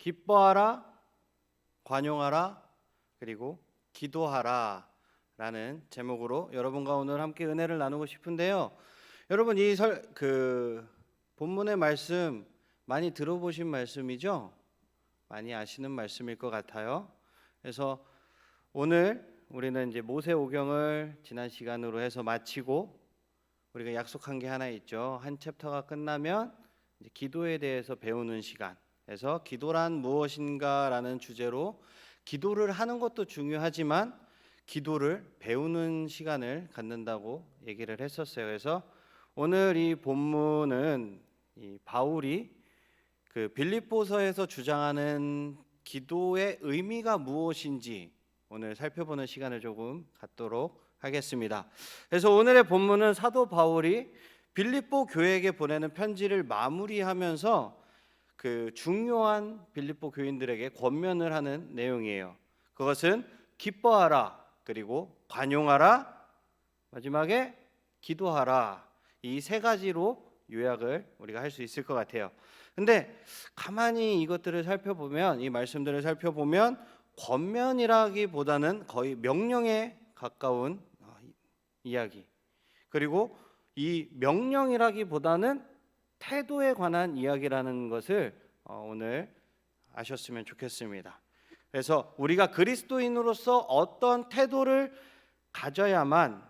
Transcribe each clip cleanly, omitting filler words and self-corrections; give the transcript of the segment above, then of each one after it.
기뻐하라, 관용하라, 그리고 기도하라 라는 제목으로 여러분과 오늘 함께 은혜를 나누고 싶은데요. 여러분 본문의 말씀 많이 들어보신 말씀이죠? 많이 아시는 말씀일 것 같아요. 그래서 오늘 우리는 이제 모세오경을 지난 시간으로 해서 마치고 우리가 약속한 게 하나 있죠. 한 챕터가 끝나면 이제 기도에 대해서 배우는 시간. 그래서 기도란 무엇인가라는 주제로 기도를 하는 것도 중요하지만 기도를 배우는 시간을 갖는다고 얘기를 했었어요. 그래서 오늘 이 본문은 이 바울이 그 빌립보서에서 주장하는 기도의 의미가 무엇인지 오늘 살펴보는 시간을 조금 갖도록 하겠습니다. 그래서 오늘의 본문은 사도 바울이 빌립보 교회에게 보내는 편지를 마무리하면서 그 중요한 빌립보 교인들에게 권면을 하는 내용이에요. 그것은 기뻐하라, 그리고 관용하라, 마지막에 기도하라. 이 세 가지로 요약을 우리가 할 수 있을 것 같아요. 근데 가만히 이것들을 살펴보면, 이 말씀들을 살펴보면 권면이라기보다는 거의 명령에 가까운 이야기, 그리고 이 명령이라기보다는 태도에 관한 이야기라는 것을 오늘 아셨으면 좋겠습니다. 그래서 우리가 그리스도인으로서 어떤 태도를 가져야만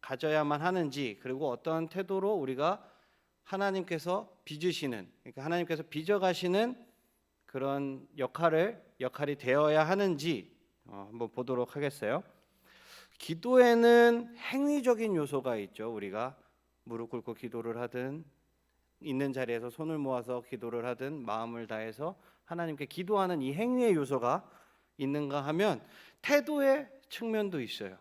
하는지, 그리고 어떤 태도로 우리가 하나님께서 빚으시는, 그러니까 하나님께서 빚어가시는 그런 역할이 되어야 하는지 한번 보도록 하겠어요. 기도에는 행위적인 요소가 있죠. 우리가 무릎 꿇고 기도를 하든 있는 자리에서 손을 모아서 기도를 하든 마음을 다해서 하나님께 기도하는 이 행위의 요소가 있는가 하면 태도의 측면도 있어요.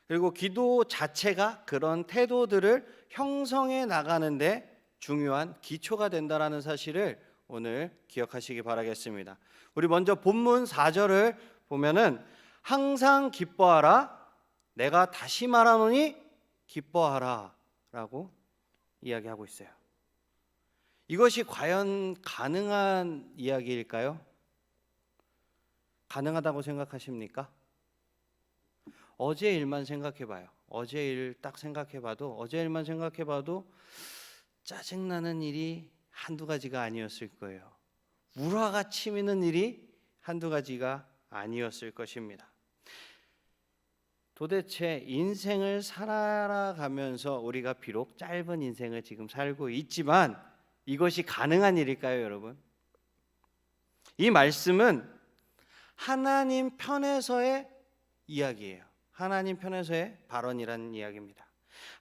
그리고 기도 자체가 그런 태도들을 형성해 나가는데 중요한 기초가 된다라는 사실을 오늘 기억하시기 바라겠습니다. 우리 먼저 본문 4절을 보면은 항상 기뻐하라, 내가 다시 말하노니 기뻐하라 라고 이야기하고 있어요. 이것이 과연 가능한 이야기일까요? 가능하다고 생각하십니까? 어제 일만 생각해봐요. 어제 일 딱 생각해봐도, 어제 일만 생각해봐도 짜증나는 일이 한두 가지가 아니었을 거예요. 우라가 치미는 일이 한두 가지가 아니었을 것입니다. 도대체 인생을 살아가면서 우리가 비록 짧은 인생을 지금 살고 있지만 이것이 가능한 일일까요, 여러분? 이 말씀은 하나님 편에서의 이야기예요. 하나님 편에서의 발언이라는 이야기입니다.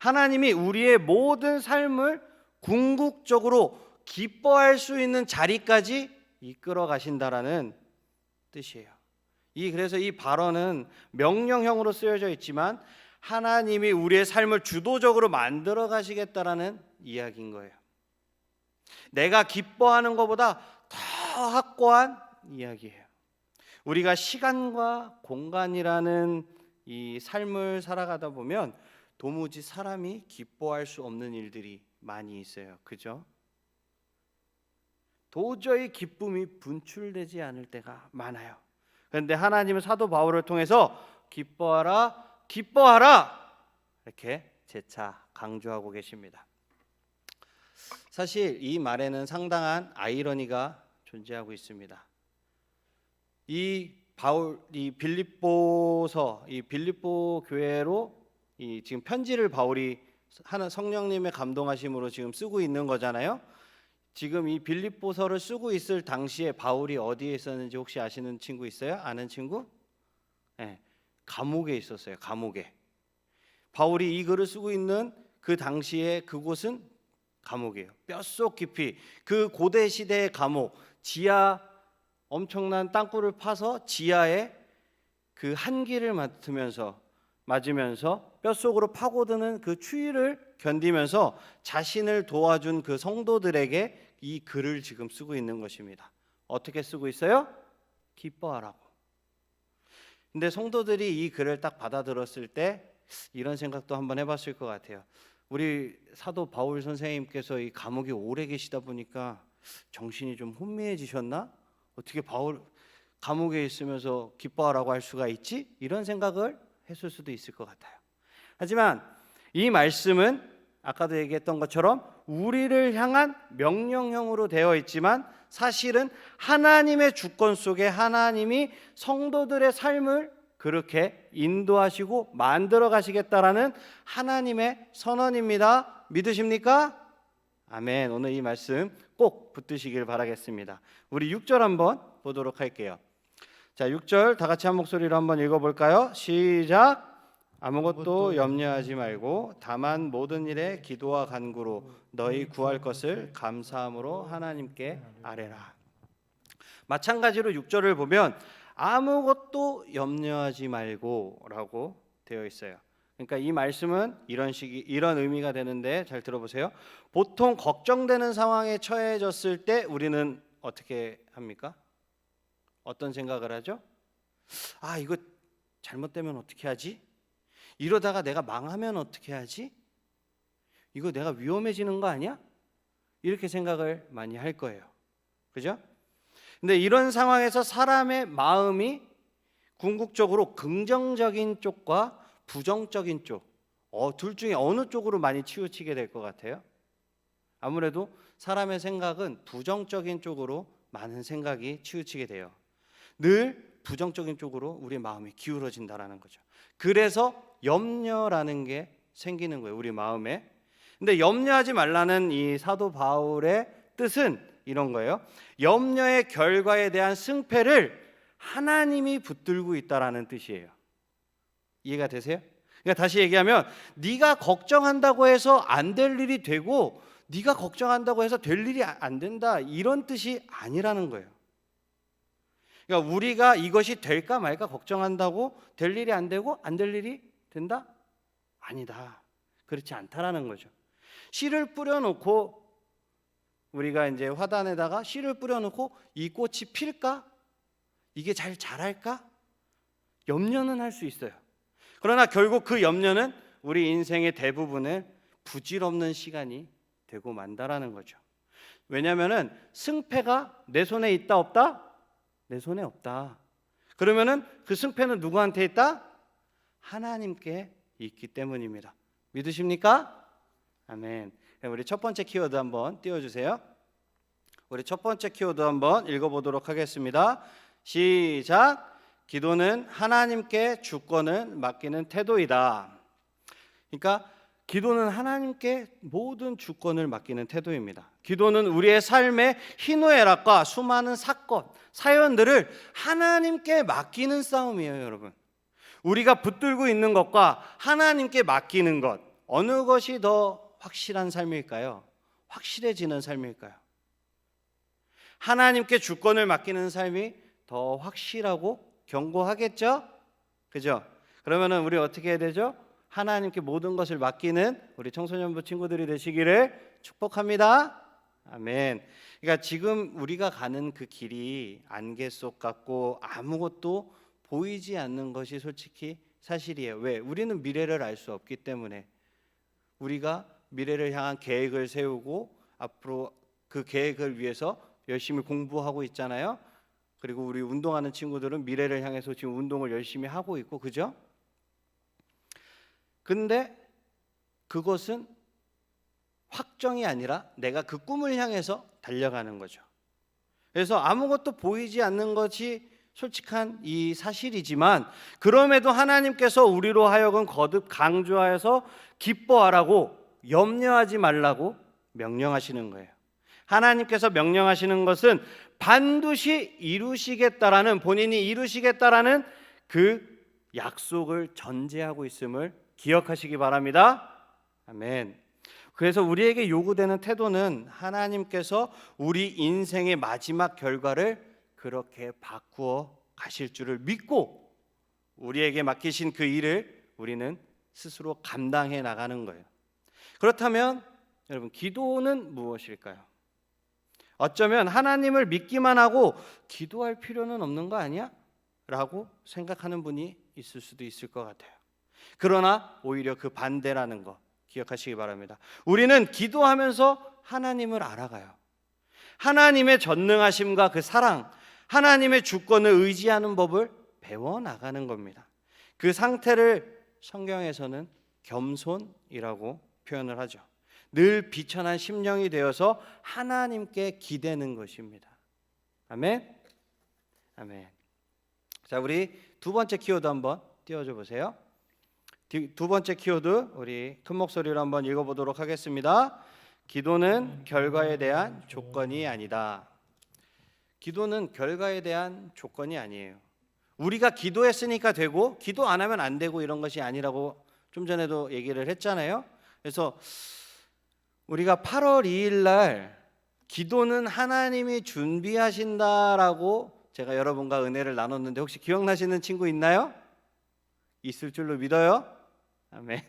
하나님이 우리의 모든 삶을 궁극적으로 기뻐할 수 있는 자리까지 이끌어 가신다라는 뜻이에요. 그래서 이 발언은 명령형으로 쓰여져 있지만 하나님이 우리의 삶을 주도적으로 만들어 가시겠다라는 이야기인 거예요. 내가 기뻐하는 것보다 더 확고한 이야기예요. 우리가 시간과 공간이라는 이 삶을 살아가다 보면 도무지 사람이 기뻐할 수 없는 일들이 많이 있어요. 그죠? 도저히 기쁨이 분출되지 않을 때가 많아요. 그런데 하나님은 사도 바울을 통해서 기뻐하라, 기뻐하라 이렇게 재차 강조하고 계십니다. 사실 이 말에는 상당한 아이러니가 존재하고 있습니다. 이 빌립보 교회로 지금 편지를 바울이 하는 성령님의 감동하심으로 지금 쓰고 있는 거잖아요. 지금 이 빌립보서를 쓰고 있을 당시에 바울이 어디에 있었는지 혹시 아시는 친구 있어요? 아는 친구? 네, 감옥에 있었어요. 감옥에. 바울이 이 글을 쓰고 있는 그 당시에 그곳은 감옥이에요. 뼛속 깊이 그 고대 시대의 감옥, 지하 엄청난 땅굴을 파서 지하에 그 한기를 맞으면서 뼛속으로 파고드는 그 추위를 견디면서 자신을 도와준 그 성도들에게 이 글을 지금 쓰고 있는 것입니다. 어떻게 쓰고 있어요? 기뻐하라고. 근데 성도들이 이 글을 딱 받아들었을 때 이런 생각도 한번 해봤을 것 같아요. 우리 사도 바울 선생님께서 이 감옥에 오래 계시다 보니까 정신이 좀 혼미해지셨나? 어떻게 바울 감옥에 있으면서 기뻐하라고 할 수가 있지? 이런 생각을 했을 수도 있을 것 같아요. 하지만 이 말씀은 아까도 얘기했던 것처럼 우리를 향한 명령형으로 되어 있지만 사실은 하나님의 주권 속에 하나님이 성도들의 삶을 그렇게 인도하시고 만들어 가시겠다라는 하나님의 선언입니다. 믿으십니까? 아멘. 오늘 이 말씀 꼭 붙드시길 바라겠습니다. 우리 6절 한번 보도록 할게요. 자, 6절 다 같이 한 목소리로 한번 읽어볼까요? 시작. 아무것도 염려하지 말고 다만 모든 일에 기도와 간구로 너희 구할 것을 감사함으로 하나님께 아뢰라. 마찬가지로 6절을 보면 아무것도 염려하지 말고라고 되어 있어요. 그러니까 이 말씀은 이런 의미가 되는데 잘 들어보세요. 보통 걱정되는 상황에 처해졌을 때 우리는 어떻게 합니까? 어떤 생각을 하죠? 아, 이거 잘못되면 어떻게 하지? 이러다가 내가 망하면 어떻게 하지? 이거 내가 위험해지는 거 아니야? 이렇게 생각을 많이 할 거예요. 그죠? 근데 이런 상황에서 사람의 마음이 궁극적으로 긍정적인 쪽과 부정적인 쪽, 둘 중에 어느 쪽으로 많이 치우치게 될 것 같아요? 아무래도 사람의 생각은 부정적인 쪽으로 많은 생각이 치우치게 돼요. 늘 부정적인 쪽으로 우리 마음이 기울어진다라는 거죠. 그래서 염려라는 게 생기는 거예요, 우리 마음에. 근데 염려하지 말라는 이 사도 바울의 뜻은 이런 거예요. 염려의 결과에 대한 승패를 하나님이 붙들고 있다라는 뜻이에요. 이해가 되세요? 그러니까 다시 얘기하면 네가 걱정한다고 해서 안 될 일이 되고 네가 걱정한다고 해서 될 일이 안 된다, 이런 뜻이 아니라는 거예요. 그러니까 우리가 이것이 될까 말까 걱정한다고 될 일이 안 되고 안 될 일이 된다? 아니다. 그렇지 않다라는 거죠. 씨를 뿌려놓고 우리가 이제 화단에다가 씨를 뿌려놓고 이 꽃이 필까? 이게 잘 자랄까? 염려는 할 수 있어요. 그러나 결국 그 염려는 우리 인생의 대부분을 부질없는 시간이 되고 만다라는 거죠. 왜냐하면은 승패가 내 손에 있다 없다? 내 손에 없다. 그러면은 그 승패는 누구한테 있다? 하나님께 있기 때문입니다. 믿으십니까? 아멘. 우리 첫 번째 키워드 한번 띄워주세요. 우리 첫 번째 키워드 한번 읽어보도록 하겠습니다. 시작. 기도는 하나님께 주권을 맡기는 태도이다. 그러니까 기도는 하나님께 모든 주권을 맡기는 태도입니다. 기도는 우리의 삶의 희노애락과 수많은 사건, 사연들을 하나님께 맡기는 싸움이에요, 여러분. 우리가 붙들고 있는 것과 하나님께 맡기는 것, 어느 것이 더 확실한 삶일까요? 확실해지는 삶일까요? 하나님께 주권을 맡기는 삶이 더 확실하고 견고하겠죠? 그죠? 그러면은 우리 어떻게 해야 되죠? 하나님께 모든 것을 맡기는 우리 청소년부 친구들이 되시기를 축복합니다. 아멘. 그러니까 지금 우리가 가는 그 길이 안개 속 같고 아무것도 보이지 않는 것이 솔직히 사실이에요. 왜? 우리는 미래를 알 수 없기 때문에. 우리가 미래를 향한 계획을 세우고 앞으로 그 계획을 위해서 열심히 공부하고 있잖아요. 그리고 우리 운동하는 친구들은 미래를 향해서 지금 운동을 열심히 하고 있고, 그죠? 근데 그것은 확정이 아니라 내가 그 꿈을 향해서 달려가는 거죠. 그래서 아무것도 보이지 않는 것이 솔직한 이 사실이지만 그럼에도 하나님께서 우리로 하여금 거듭 강조하여서 기뻐하라고, 염려하지 말라고 명령하시는 거예요. 하나님께서 명령하시는 것은 반드시 이루시겠다라는, 본인이 이루시겠다라는 그 약속을 전제하고 있음을 기억하시기 바랍니다. 아멘. 그래서 우리에게 요구되는 태도는 하나님께서 우리 인생의 마지막 결과를 그렇게 바꾸어 가실 줄을 믿고 우리에게 맡기신 그 일을 우리는 스스로 감당해 나가는 거예요. 그렇다면 여러분, 기도는 무엇일까요? 어쩌면 하나님을 믿기만 하고 기도할 필요는 없는 거 아니야? 라고 생각하는 분이 있을 수도 있을 것 같아요. 그러나 오히려 그 반대라는 거 기억하시기 바랍니다. 우리는 기도하면서 하나님을 알아가요. 하나님의 전능하심과 그 사랑, 하나님의 주권을 의지하는 법을 배워나가는 겁니다. 그 상태를 성경에서는 겸손이라고 표현을 하죠. 늘 비천한 심령이 되어서 하나님께 기대는 것입니다. 아멘. 아멘. 자, 우리 두 번째 키워드 한번 띄워줘 보세요. 두 번째 키워드 우리 큰 목소리로 한번 읽어보도록 하겠습니다. 기도는 결과에 대한 조건이 아니다. 기도는 결과에 대한 조건이 아니에요. 우리가 기도했으니까 되고 기도 안 하면 안 되고 이런 것이 아니라고 좀 전에도 얘기를 했잖아요. 그래서 우리가 8월 2일 날 기도는 하나님이 준비하신다라고 제가 여러분과 은혜를 나눴는데 혹시 기억나시는 친구 있나요? 있을 줄로 믿어요. 아멘.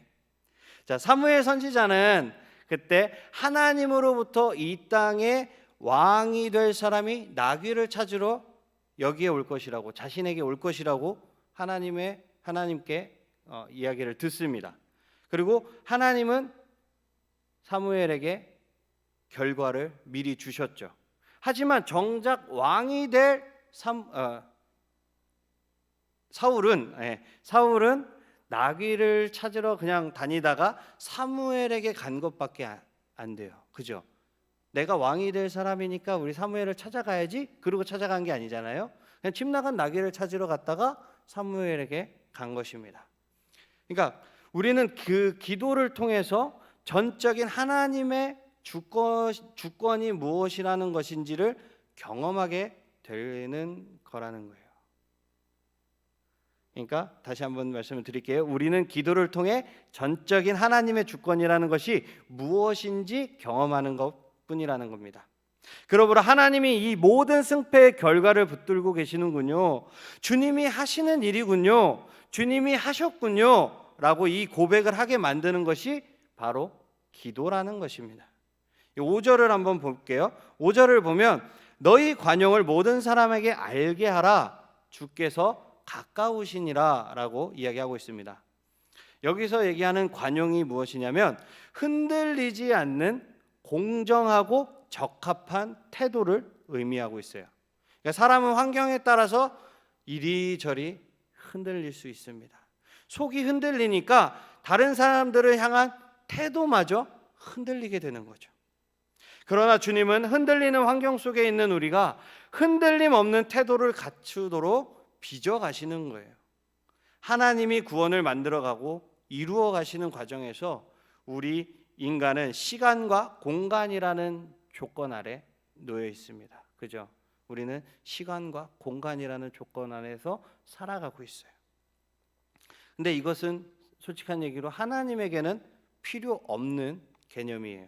자, 사무엘 선지자는 그때 하나님으로부터 이 땅에 왕이 될 사람이 나귀를 찾으러 여기에 올 것이라고, 자신에게 올 것이라고 하나님께 이야기를 듣습니다. 그리고 하나님은 사무엘에게 결과를 미리 주셨죠. 하지만 정작 왕이 될 사울은 나귀를 찾으러 그냥 다니다가 사무엘에게 간 것밖에 안 돼요. 그죠? 내가 왕이 될 사람이니까 우리 사무엘을 찾아가야지. 그러고 찾아간 게 아니잖아요. 그냥 집 나간 나귀를 찾으러 갔다가 사무엘에게 간 것입니다. 그러니까 우리는 그 기도를 통해서 전적인 하나님의 주권이 무엇이라는 것인지를 경험하게 되는 거라는 거예요. 그러니까 다시 한번 말씀을 드릴게요. 우리는 기도를 통해 전적인 하나님의 주권이라는 것이 무엇인지 경험하는 것뿐이라는 겁니다. 그러므로 하나님이 이 모든 승패의 결과를 붙들고 계시는군요. 주님이 하시는 일이군요. 주님이 하셨군요. 라고 이 고백을 하게 만드는 것이 바로 기도라는 것입니다. 5절을 한번 볼게요. 5절을 보면 너희 관용을 모든 사람에게 알게 하라. 주께서 가까우시니라 라고 이야기하고 있습니다. 여기서 얘기하는 관용이 무엇이냐면 흔들리지 않는 공정하고 적합한 태도를 의미하고 있어요. 그러니까 사람은 환경에 따라서 이리저리 흔들릴 수 있습니다. 속이 흔들리니까 다른 사람들을 향한 태도마저 흔들리게 되는 거죠. 그러나 주님은 흔들리는 환경 속에 있는 우리가 흔들림 없는 태도를 갖추도록 빚어가시는 거예요. 하나님이 구원을 만들어가고 이루어 가시는 과정에서 우리 인간은 시간과 공간이라는 조건 아래 놓여 있습니다. 그죠? 우리는 시간과 공간이라는 조건 안에서 살아가고 있어요. 근데 이것은 솔직한 얘기로 하나님에게는 필요 없는 개념이에요.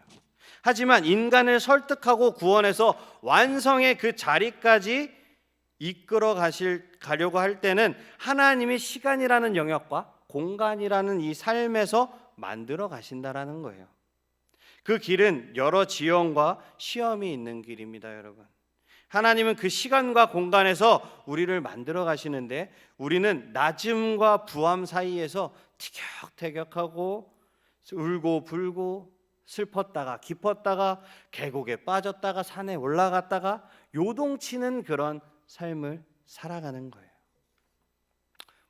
하지만 인간을 설득하고 구원해서 완성의 그 자리까지 이끌어 가려고 할 때는 하나님이 시간이라는 영역과 공간이라는 이 삶에서 만들어 가신다라는 거예요. 그 길은 여러 지형과 시험이 있는 길입니다, 여러분. 하나님은 그 시간과 공간에서 우리를 만들어 가시는데 우리는 낮음과 부함 사이에서 티격태격하고 울고 불고 슬펐다가 기뻤다가 계곡에 빠졌다가 산에 올라갔다가 요동치는 그런 삶을 살아가는 거예요.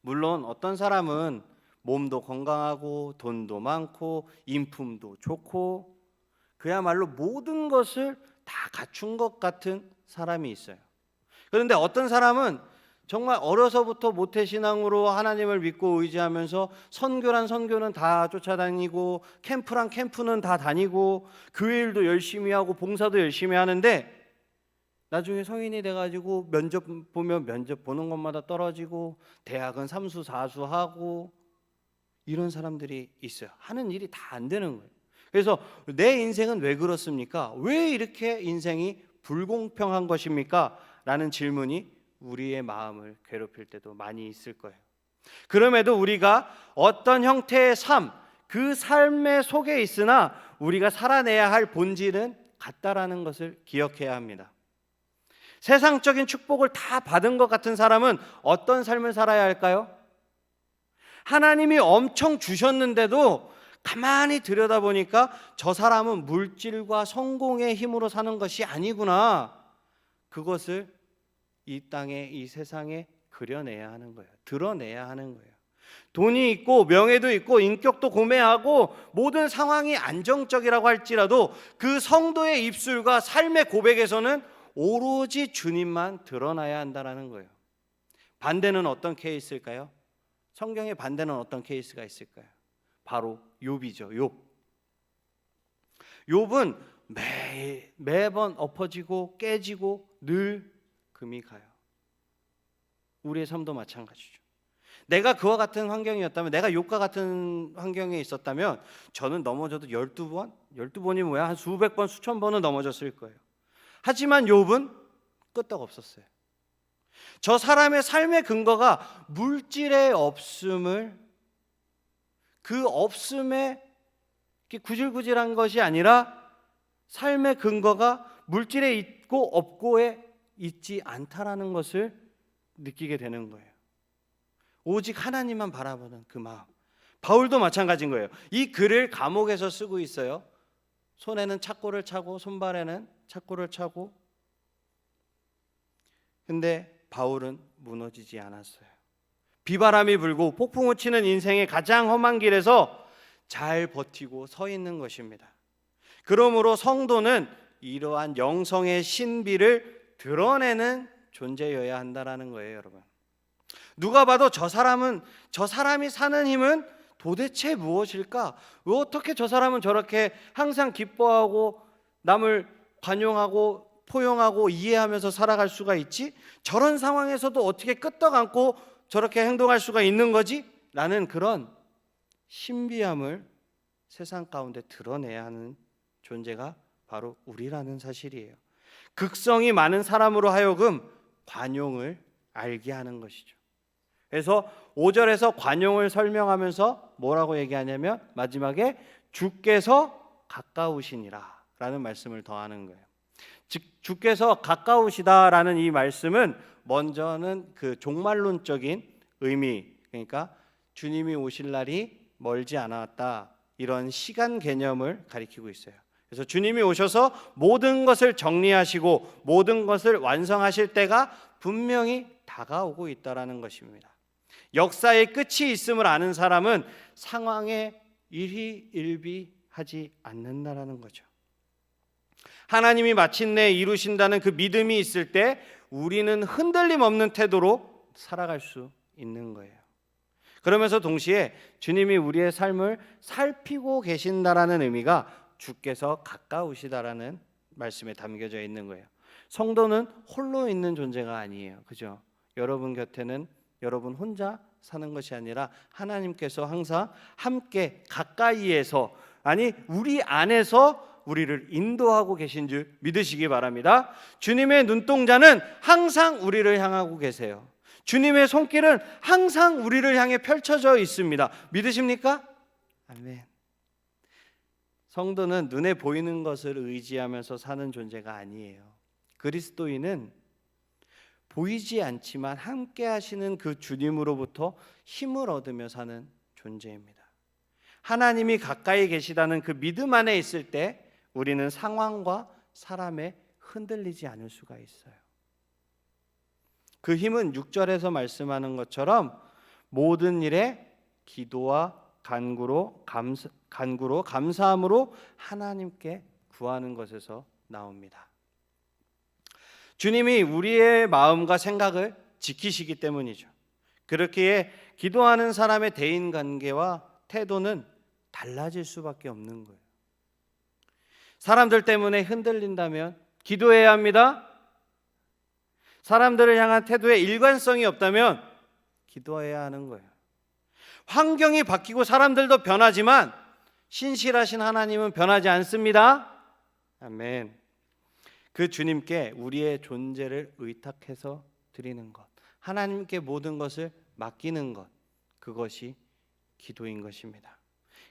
물론 어떤 사람은 몸도 건강하고 돈도 많고 인품도 좋고 그야말로 모든 것을 다 갖춘 것 같은 사람이 있어요. 그런데 어떤 사람은 정말 어려서부터 모태신앙으로 하나님을 믿고 의지하면서 선교란 선교는 다 쫓아다니고 캠프란 캠프는 다 다니고 교회 일도 열심히 하고 봉사도 열심히 하는데 나중에 성인이 돼가지고 면접 보면 면접 보는 것마다 떨어지고 대학은 삼수 사수 하고 이런 사람들이 있어요. 하는 일이 다 안 되는 거예요. 그래서 내 인생은 왜 그렇습니까? 왜 이렇게 인생이 불공평한 것입니까? 라는 질문이 우리의 마음을 괴롭힐 때도 많이 있을 거예요. 그럼에도 우리가 어떤 형태의 삶, 그 삶의 속에 있으나 우리가 살아내야 할 본질은 같다라는 것을 기억해야 합니다. 세상적인 축복을 다 받은 것 같은 사람은 어떤 삶을 살아야 할까요? 하나님이 엄청 주셨는데도 가만히 들여다보니까 저 사람은 물질과 성공의 힘으로 사는 것이 아니구나. 그것을 이 땅에, 이 세상에 그려내야 하는 거예요. 드러내야 하는 거예요. 돈이 있고 명예도 있고 인격도 고매하고 모든 상황이 안정적이라고 할지라도 그 성도의 입술과 삶의 고백에서는 오로지 주님만 드러나야 한다는 거예요. 반대는 어떤 케이스일까요? 성경의 반대는 어떤 케이스가 있을까요? 바로 욥이죠. 욥은 매번 엎어지고 깨지고 늘 금이 가요. 우리의 삶도 마찬가지죠. 내가 그와 같은 환경이었다면, 내가 욥과 같은 환경에 있었다면 저는 넘어져도 12번이 뭐야? 한 수백 번, 수천 번은 넘어졌을 거예요. 하지만 욥은 끄떡 없었어요. 저 사람의 삶의 근거가 물질의 없음을, 그 없음에 구질구질한 것이 아니라 삶의 근거가 물질에 있고 없고에 있지 않다라는 것을 느끼게 되는 거예요. 오직 하나님만 바라보는 그 마음. 바울도 마찬가지인 거예요. 이 글을 감옥에서 쓰고 있어요. 손에는 착고를 차고 손발에는 착고를 차고. 근데 바울은 무너지지 않았어요. 비바람이 불고 폭풍우 치는 인생의 가장 험한 길에서 잘 버티고 서 있는 것입니다. 그러므로 성도는 이러한 영성의 신비를 드러내는 존재여야 한다는 거예요, 여러분. 누가 봐도 저 사람이 사는 힘은 도대체 무엇일까? 왜 어떻게 저 사람은 저렇게 항상 기뻐하고 남을 관용하고 포용하고 이해하면서 살아갈 수가 있지? 저런 상황에서도 어떻게 끄떡 않고 저렇게 행동할 수가 있는 거지? 라는 그런 신비함을 세상 가운데 드러내야 하는 존재가 바로 우리라는 사실이에요. 극성이 많은 사람으로 하여금 관용을 알게 하는 것이죠. 그래서 5절에서 관용을 설명하면서 뭐라고 얘기하냐면 마지막에 주께서 가까우시니라 라는 말씀을 더하는 거예요. 즉 주께서 가까우시다라는 이 말씀은 먼저는 그 종말론적인 의미, 그러니까 주님이 오실 날이 멀지 않았다, 이런 시간 개념을 가리키고 있어요. 그래서 주님이 오셔서 모든 것을 정리하시고 모든 것을 완성하실 때가 분명히 다가오고 있다라는 것입니다. 역사의 끝이 있음을 아는 사람은 상황에 일희일비하지 않는다라는 거죠. 하나님이 마침내 이루신다는 그 믿음이 있을 때 우리는 흔들림 없는 태도로 살아갈 수 있는 거예요. 그러면서 동시에 주님이 우리의 삶을 살피고 계신다라는 의미가 주께서 가까우시다라는 말씀에 담겨져 있는 거예요. 성도는 홀로 있는 존재가 아니에요. 그죠? 여러분 곁에는 여러분 혼자 사는 것이 아니라 하나님께서 항상 함께 가까이에서, 아니 우리 안에서 우리를 인도하고 계신 줄 믿으시기 바랍니다. 주님의 눈동자는 항상 우리를 향하고 계세요. 주님의 손길은 항상 우리를 향해 펼쳐져 있습니다. 믿으십니까? 아멘. 성도는 눈에 보이는 것을 의지하면서 사는 존재가 아니에요. 그리스도인은 보이지 않지만 함께 하시는 그 주님으로부터 힘을 얻으며 사는 존재입니다. 하나님이 가까이 계시다는 그 믿음 안에 있을 때 우리는 상황과 사람에 흔들리지 않을 수가 있어요. 그 힘은 6절에서 말씀하는 것처럼 모든 일에 기도와 간구로 감사함으로 하나님께 구하는 것에서 나옵니다. 주님이 우리의 마음과 생각을 지키시기 때문이죠. 그렇기에 기도하는 사람의 대인관계와 태도는 달라질 수밖에 없는 거예요. 사람들 때문에 흔들린다면 기도해야 합니다. 사람들을 향한 태도에 일관성이 없다면 기도해야 하는 거예요. 환경이 바뀌고 사람들도 변하지만 신실하신 하나님은 변하지 않습니다. 아멘. 그 주님께 우리의 존재를 의탁해서 드리는 것, 하나님께 모든 것을 맡기는 것, 그것이 기도인 것입니다.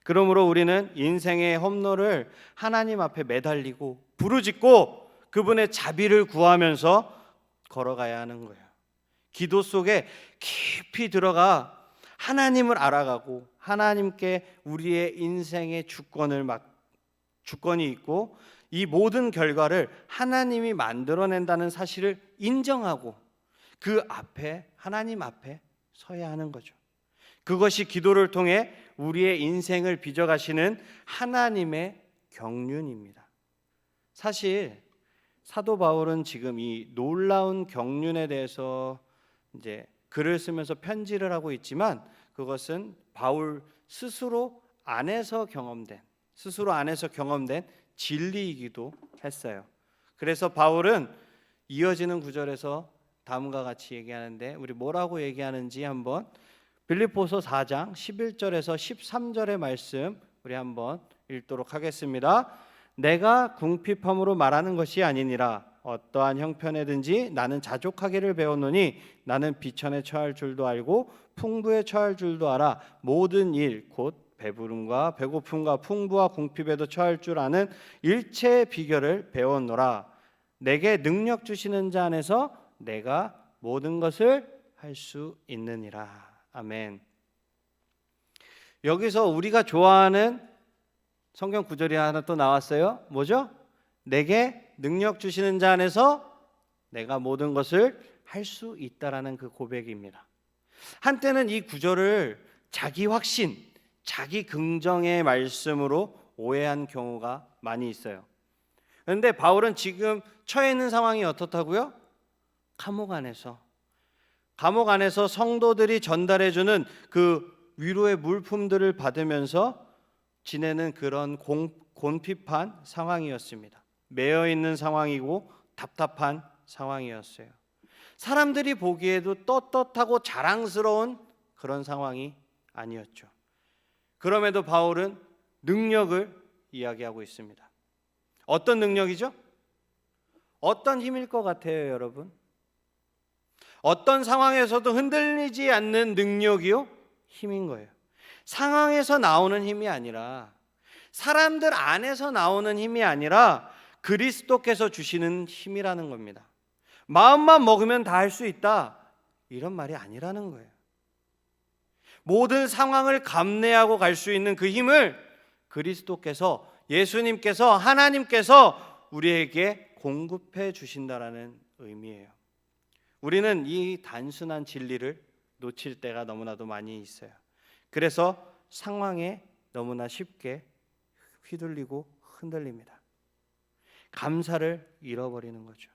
그러므로 우리는 인생의 험로를 하나님 앞에 매달리고 부르짖고 그분의 자비를 구하면서 걸어가야 하는 거예요. 기도 속에 깊이 들어가 하나님을 알아가고 하나님께 우리의 인생의 주권이 있고 이 모든 결과를 하나님이 만들어낸다는 사실을 인정하고 그 앞에 하나님 앞에 서야 하는 거죠. 그것이 기도를 통해 우리의 인생을 빚어가시는 하나님의 경륜입니다. 사실 사도 바울은 지금 이 놀라운 경륜에 대해서 이제 글을 쓰면서 편지를 하고 있지만 그것은 바울 스스로 안에서 경험된 진리이기도 했어요. 그래서 바울은 이어지는 구절에서 다음과 같이 얘기하는데 우리 뭐라고 얘기하는지 한번 빌립보서 4장 11절에서 13절의 말씀 우리 한번 읽도록 하겠습니다. 내가 궁핍함으로 말하는 것이 아니니라. 어떠한 형편에든지 나는 자족하기를 배웠노니 나는 비천에 처할 줄도 알고 풍부에 처할 줄도 알아. 모든 일 곧 배부름과 배고픔과 풍부와 궁핍에도 처할 줄 아는 일체의 비결을 배웠노라. 내게 능력 주시는 자 안에서 내가 모든 것을 할 수 있느니라. 아멘. 여기서 우리가 좋아하는 성경 구절이 하나 또 나왔어요. 뭐죠? 내게 능력 주시는 자 안에서 내가 모든 것을 할 수 있다라는 그 고백입니다. 한때는 이 구절을 자기 확신, 자기 긍정의 말씀으로 오해한 경우가 많이 있어요. 그런데 바울은 지금 처해 있는 상황이 어떻다고요? 감옥 안에서 성도들이 전달해주는 그 위로의 물품들을 받으면서 지내는 그런 곤핍한 상황이었습니다. 매여 있는 상황이고 답답한 상황이었어요. 사람들이 보기에도 떳떳하고 자랑스러운 그런 상황이 아니었죠. 그럼에도 바울은 능력을 이야기하고 있습니다. 어떤 능력이죠? 어떤 힘일 것 같아요, 여러분? 어떤 상황에서도 흔들리지 않는 능력이요? 힘인 거예요. 상황에서 나오는 힘이 아니라 사람들 안에서 나오는 힘이 아니라 그리스도께서 주시는 힘이라는 겁니다. 마음만 먹으면 다 할 수 있다 이런 말이 아니라는 거예요. 모든 상황을 감내하고 갈 수 있는 그 힘을 그리스도께서 예수님께서 하나님께서 우리에게 공급해 주신다라는 의미예요. 우리는 이 단순한 진리를 놓칠 때가 너무나도 많이 있어요. 그래서 상황에 너무나 쉽게 휘둘리고 흔들립니다. 감사를 잃어버리는 거죠.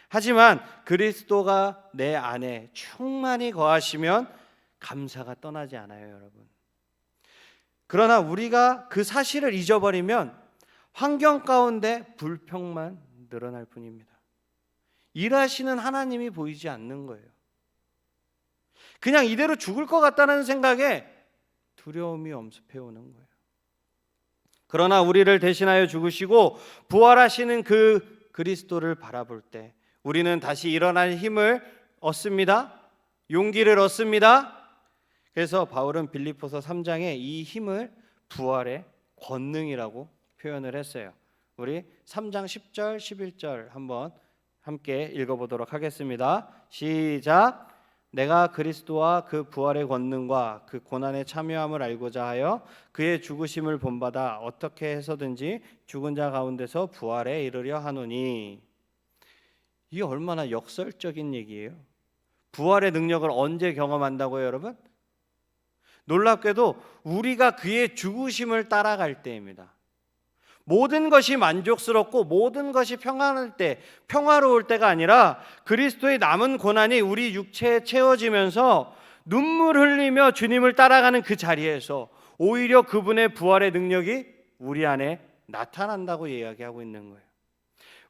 하지만 그리스도가 내 안에 충만히 거하시면 감사가 떠나지 않아요, 여러분. 그러나 우리가 그 사실을 잊어버리면 환경 가운데 불평만 늘어날 뿐입니다. 일하시는 하나님이 보이지 않는 거예요. 그냥 이대로 죽을 것 같다는 생각에 두려움이 엄습해 오는 거예요. 그러나 우리를 대신하여 죽으시고 부활하시는 그 그리스도를 바라볼 때 우리는 다시 일어날 힘을 얻습니다. 용기를 얻습니다. 그래서 바울은 빌립보서 3장에 이 힘을 부활의 권능이라고 표현을 했어요. 우리 3장 10절 11절 한번 함께 읽어보도록 하겠습니다. 시작. 내가 그리스도와 그 부활의 권능과 그 고난에 참여함을 알고자 하여 그의 죽으심을 본받아 어떻게 해서든지 죽은 자 가운데서 부활에 이르려 하노니. 이게 얼마나 역설적인 얘기예요. 부활의 능력을 언제 경험한다고요, 여러분? 놀랍게도 우리가 그의 죽으심을 따라갈 때입니다. 모든 것이 만족스럽고 모든 것이 평화로울 때가 아니라 그리스도의 남은 고난이 우리 육체에 채워지면서 눈물 흘리며 주님을 따라가는 그 자리에서 오히려 그분의 부활의 능력이 우리 안에 나타난다고 이야기하고 있는 거예요.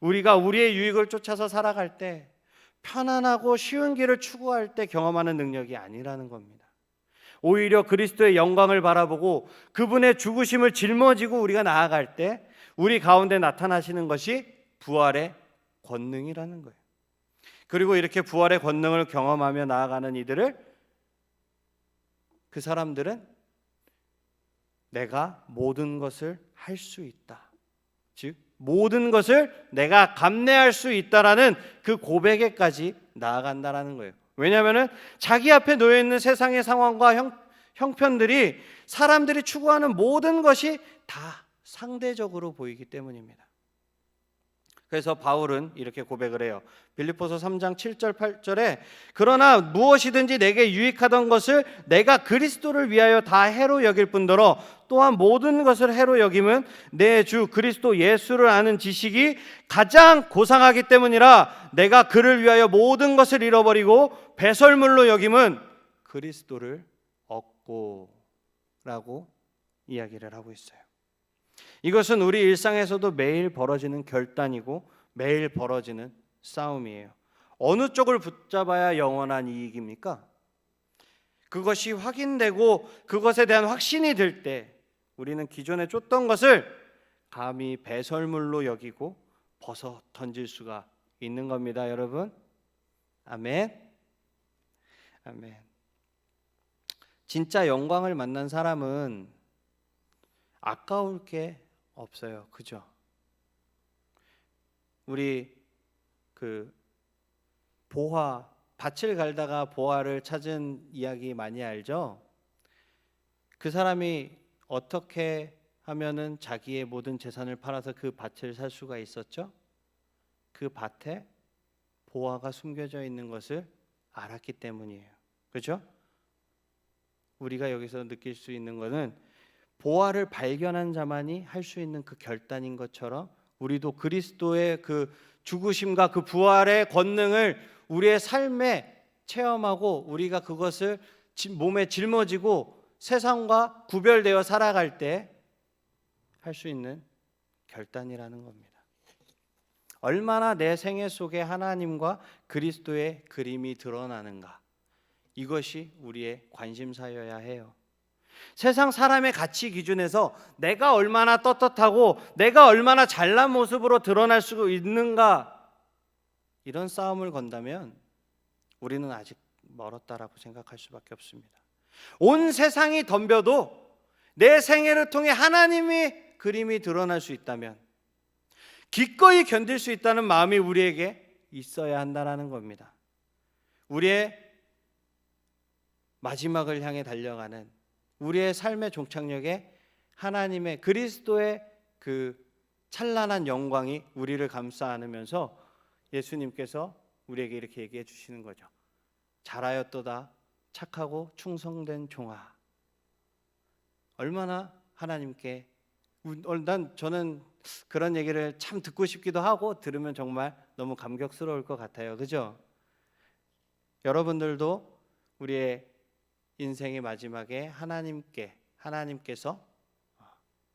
우리가 우리의 유익을 쫓아서 살아갈 때 편안하고 쉬운 길을 추구할 때 경험하는 능력이 아니라는 겁니다. 오히려 그리스도의 영광을 바라보고 그분의 죽으심을 짊어지고 우리가 나아갈 때 우리 가운데 나타나시는 것이 부활의 권능이라는 거예요. 그리고 이렇게 부활의 권능을 경험하며 나아가는 그 사람들은 내가 모든 것을 할 수 있다. 즉 모든 것을 내가 감내할 수 있다라는 그 고백에까지 나아간다라는 거예요. 왜냐하면 자기 앞에 놓여 있는 세상의 상황과 형편들이 사람들이 추구하는 모든 것이 다 상대적으로 보이기 때문입니다. 그래서 바울은 이렇게 고백을 해요. 빌립보서 3장 7절 8절에 그러나 무엇이든지 내게 유익하던 것을 내가 그리스도를 위하여 다 해로 여길 뿐더러 또한 모든 것을 해로 여김은 내 주 그리스도 예수를 아는 지식이 가장 고상하기 때문이라. 내가 그를 위하여 모든 것을 잃어버리고 배설물로 여김은 그리스도를 얻고 라고 이야기를 하고 있어요. 이것은 우리 일상에서도 매일 벌어지는 결단이고 매일 벌어지는 싸움이에요. 어느 쪽을 붙잡아야 영원한 이익입니까? 그것이 확인되고 그것에 대한 확신이 들 때 우리는 기존에 쫓던 것을 감히 배설물로 여기고 벗어 던질 수가 있는 겁니다, 여러분. 아멘. 아멘. 진짜 영광을 만난 사람은 아까울 게 없어요. 그죠? 우리 보화, 밭을 갈다가 보화를 찾은 이야기 많이 알죠? 그 사람이 어떻게 하면은 자기의 모든 재산을 팔아서 그 밭을 살 수가 있었죠? 그 밭에 보화가 숨겨져 있는 것을 알았기 때문이에요. 그죠? 우리가 여기서 느낄 수 있는 것은 보화를 발견한 자만이 할 수 있는 그 결단인 것처럼 우리도 그리스도의 그 죽으심과 그 부활의 권능을 우리의 삶에 체험하고 우리가 그것을 몸에 짊어지고 세상과 구별되어 살아갈 때 할 수 있는 결단이라는 겁니다. 얼마나 내 생애 속에 하나님과 그리스도의 그림이 드러나는가, 이것이 우리의 관심사여야 해요. 세상 사람의 가치 기준에서 내가 얼마나 떳떳하고 내가 얼마나 잘난 모습으로 드러날 수 있는가, 이런 싸움을 건다면 우리는 아직 멀었다라고 생각할 수밖에 없습니다. 온 세상이 덤벼도 내 생애를 통해 하나님의 그림이 드러날 수 있다면 기꺼이 견딜 수 있다는 마음이 우리에게 있어야 한다는 겁니다. 우리의 마지막을 향해 달려가는 우리의 삶의 종착역에 하나님의 그리스도의 그 찬란한 영광이 우리를 감싸 안으면서 예수님께서 우리에게 이렇게 얘기해 주시는 거죠. 잘하였도다 착하고 충성된 종아. 얼마나 하나님께 저는 그런 얘기를 참 듣고 싶기도 하고 들으면 정말 너무 감격스러울 것 같아요. 그죠? 여러분들도 우리의 인생의 마지막에 하나님께서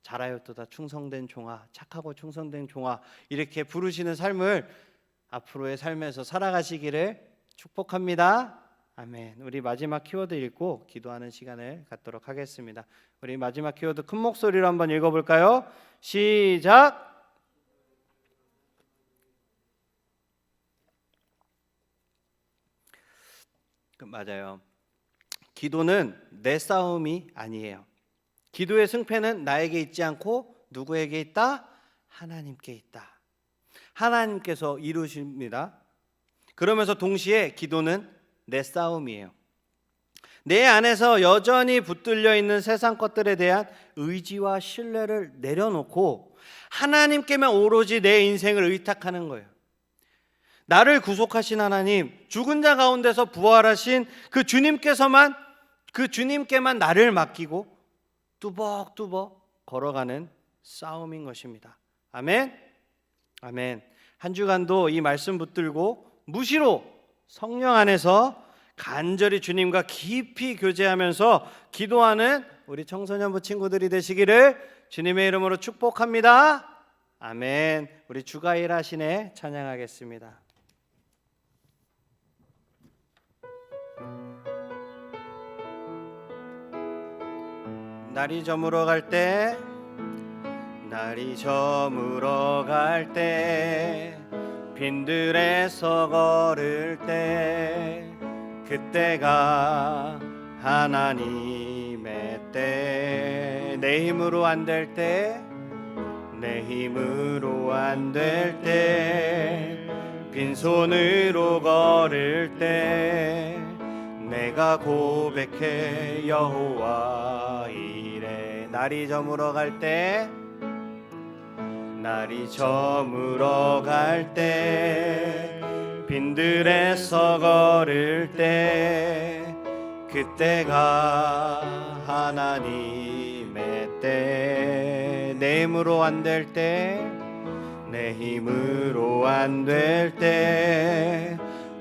잘하였도다 충성된 종아, 착하고 충성된 종아, 이렇게 부르시는 삶을 앞으로의 삶에서 살아가시기를 축복합니다. 아멘. 우리 마지막 키워드 읽고 기도하는 시간을 갖도록 하겠습니다. 우리 마지막 키워드 큰 목소리로 한번 읽어볼까요? 시작. 맞아요. 기도는 내 싸움이 아니에요. 기도의 승패는 나에게 있지 않고 누구에게 있다? 하나님께 있다. 하나님께서 이루십니다. 그러면서 동시에 기도는 내 싸움이에요. 내 안에서 여전히 붙들려 있는 세상 것들에 대한 의지와 신뢰를 내려놓고 하나님께만 오로지 내 인생을 의탁하는 거예요. 나를 구속하신 하나님, 죽은 자 가운데서 부활하신 그 주님께만 나를 맡기고 뚜벅뚜벅 걸어가는 싸움인 것입니다. 아멘. 아멘. 한 주간도 이 말씀 붙들고 무시로 성령 안에서 간절히 주님과 깊이 교제하면서 기도하는 우리 청소년부 친구들이 되시기를 주님의 이름으로 축복합니다. 아멘. 우리 주가 일하시네 찬양하겠습니다. 날이 저물어 갈 때 빈들에서 걸을 때 그때가 하나님의 때, 내 힘으로 안 될 때 빈손으로 걸을 때 내 내가 고백해 여호와 이래. 날이 저물어 갈 때, 날이 저물어 갈 때, 빈들에서 걸을 때, 그때가 하나님의 때. 내 힘으로 안 될 때, 내 힘으로 안 될 때,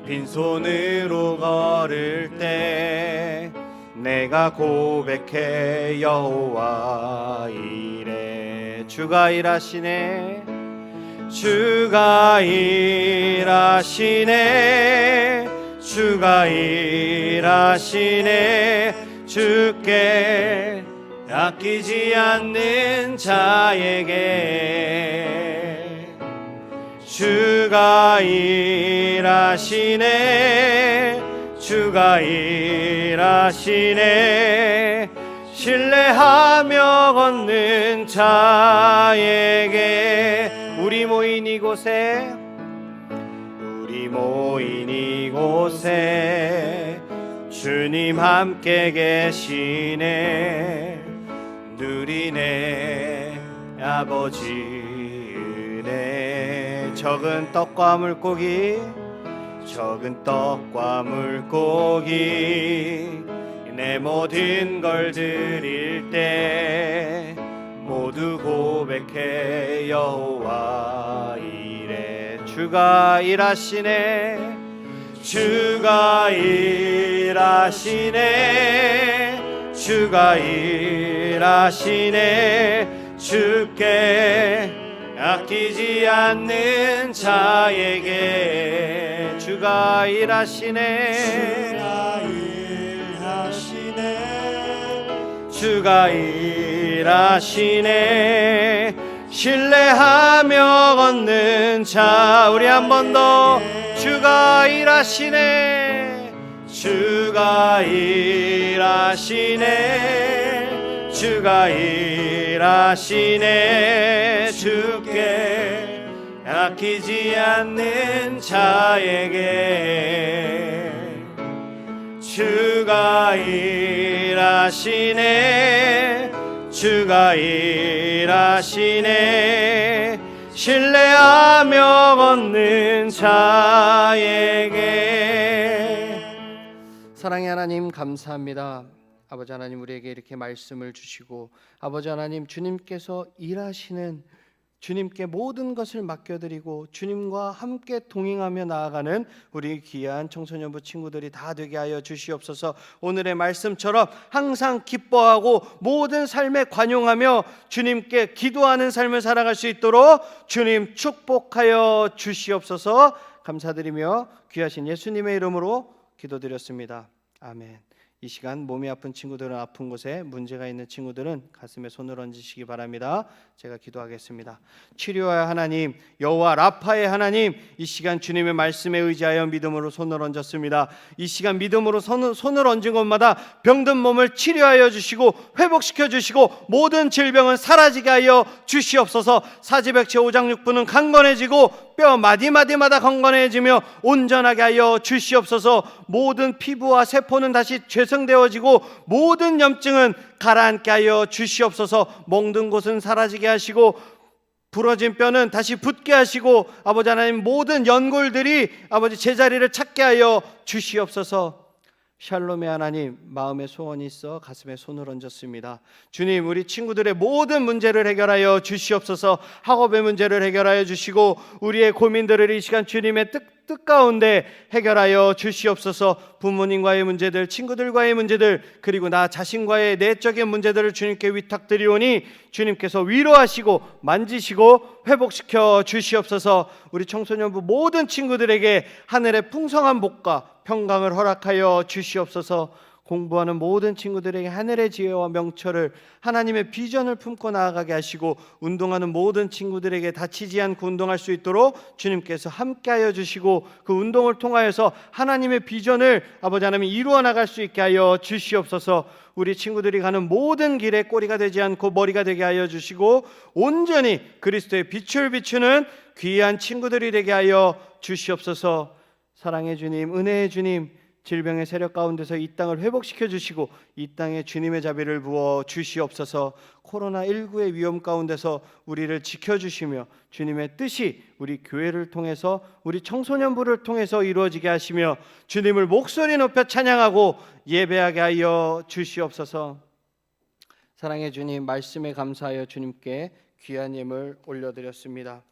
빈손으로 걸을 때, 내가 고백해 여호와 이래. 주가 일하시네, 주가 일하시네, 주가 일하시네. 주께 아끼지 않는 자에게 주가 일하시네, 주가 일하시네. 신뢰하며 걷는 자에게. 우리 모인 이곳에, 우리 모인 이곳에 주님 함께 계시네. 누리네 아버지 은혜. 적은 떡과 물고기, 적은 떡과 물고기, 내 모든 걸 드릴 때 모두 고백해 여호와 이래. 주가 일하시네, 주가 일하시네, 주가 일하시네. 주께 아끼지 않는 자에게 주가 일하시네, 주가 일하시네, 주가 일하시네. 신뢰하며 걷는 자. 우리 한 번 더. 주가 일하시네, 주가 일하시네, 주가 일하시네. 주께 아끼지 않는 자에게 주가 일하시네, 주가 일하시네. 신뢰하며 걷는 자에게. 사랑의 하나님 감사합니다. 아버지 하나님, 우리에게 이렇게 말씀을 주시고, 아버지 하나님, 주님께서 일하시는, 주님께 모든 것을 맡겨드리고 주님과 함께 동행하며 나아가는 우리 귀한 청소년부 친구들이 다 되게 하여 주시옵소서. 오늘의 말씀처럼 항상 기뻐하고 모든 삶에 관용하며 주님께 기도하는 삶을 살아갈 수 있도록 주님 축복하여 주시옵소서. 감사드리며 귀하신 예수님의 이름으로 기도드렸습니다. 아멘. 이 시간 몸이 아픈 친구들은, 아픈 곳에 문제가 있는 친구들은 가슴에 손을 얹으시기 바랍니다. 제가 기도하겠습니다. 치료의 하나님, 여호와 라파의 하나님, 이 시간 주님의 말씀에 의지하여 믿음으로 손을 얹었습니다. 이 시간 믿음으로 손을 얹은 곳마다 병든 몸을 치료하여 주시고 회복시켜 주시고 모든 질병은 사라지게 하여 주시옵소서. 사지백체 5장 6부는 강건해지고 뼈 마디마디마다 건강해지며 온전하게 하여 주시옵소서. 모든 피부와 세포는 다시 재생되어지고 모든 염증은 가라앉게 하여 주시옵소서. 멍든 곳은 사라지게 하시고 부러진 뼈는 다시 붙게 하시고, 아버지 하나님, 모든 연골들이 아버지 제자리를 찾게 하여 주시옵소서. 샬롬의 하나님, 마음에 소원이 있어 가슴에 손을 얹었습니다. 주님, 우리 친구들의 모든 문제를 해결하여 주시옵소서. 학업의 문제를 해결하여 주시고 우리의 고민들을 이 시간 주님의 뜻 가운데 해결하여 주시옵소서. 부모님과의 문제들, 친구들과의 문제들, 그리고 나 자신과의 내적인 문제들을 주님께 위탁드리오니 주님께서 위로하시고 만지시고 회복시켜 주시옵소서. 우리 청소년부 모든 친구들에게 하늘의 풍성한 복과 평강을 허락하여 주시옵소서. 공부하는 모든 친구들에게 하늘의 지혜와 명철을, 하나님의 비전을 품고 나아가게 하시고, 운동하는 모든 친구들에게 다치지 않고 운동할 수 있도록 주님께서 함께하여 주시고, 그 운동을 통하여서 하나님의 비전을 아버지 하나님 이루어 나갈 수 있게 하여 주시옵소서. 우리 친구들이 가는 모든 길에 꼬리가 되지 않고 머리가 되게 하여 주시고, 온전히 그리스도의 빛을 비추는 귀한 친구들이 되게 하여 주시옵소서. 사랑의 주님, 은혜의 주님, 질병의 세력 가운데서 이 땅을 회복시켜 주시고 이 땅에 주님의 자비를 부어 주시옵소서. 코로나19의 위험 가운데서 우리를 지켜주시며 주님의 뜻이 우리 교회를 통해서 우리 청소년부를 통해서 이루어지게 하시며 주님을 목소리 높여 찬양하고 예배하게 하여 주시옵소서. 사랑의 주님, 말씀에 감사하여 주님께 귀한 예물 올려드렸습니다.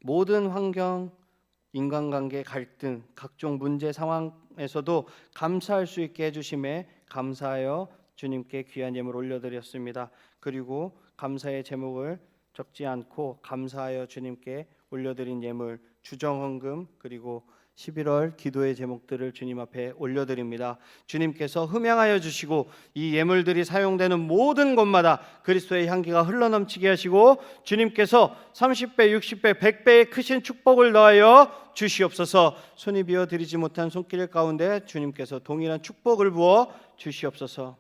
모든 환경, 인간관계 갈등, 각종 문제 상황에서도 감사할 수 있게 해주심에 감사하여 주님께 귀한 예물 올려드렸습니다. 그리고 감사의 제목을 적지 않고 감사하여 주님께 올려드린 예물, 주정헌금 그리고 11월 기도의 제목들을 주님 앞에 올려드립니다. 주님께서 흠양하여 주시고 이 예물들이 사용되는 모든 곳마다 그리스도의 향기가 흘러넘치게 하시고 주님께서 30배, 60배, 100배의 크신 축복을 더하여 주시옵소서. 손이 비어 드리지 못한 손길 가운데 주님께서 동일한 축복을 부어 주시옵소서.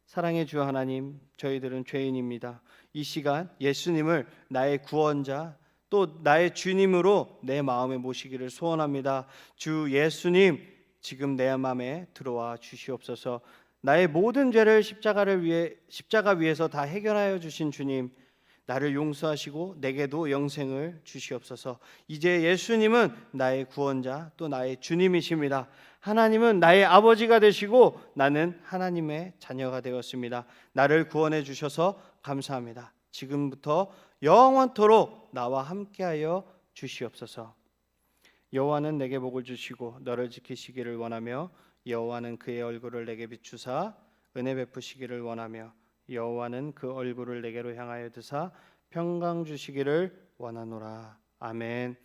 사랑의 주 하나님, 저희들은 죄인입니다. 이 시간 예수님을 나의 구원자 또 나의 주님으로 내 마음에 모시기를 소원합니다. 주 예수님, 지금 내 마음에 들어와 주시옵소서. 나의 모든 죄를 십자가 위에서 다 해결하여 주신 주님, 나를 용서하시고 내게도 영생을 주시옵소서. 이제 예수님은 나의 구원자 또 나의 주님이십니다. 하나님은 나의 아버지가 되시고 나는 하나님의 자녀가 되었습니다. 나를 구원해 주셔서 감사합니다. 지금부터 영원토록 나와 함께하여 주시옵소서. 여호와는 내게 복을 주시고 너를 지키시기를 원하며 여호와는 그의 얼굴을 내게 비추사 은혜 베푸시기를 원하며 여호와는 그 얼굴을 내게로 향하여 드사 평강 주시기를 원하노라. 아멘.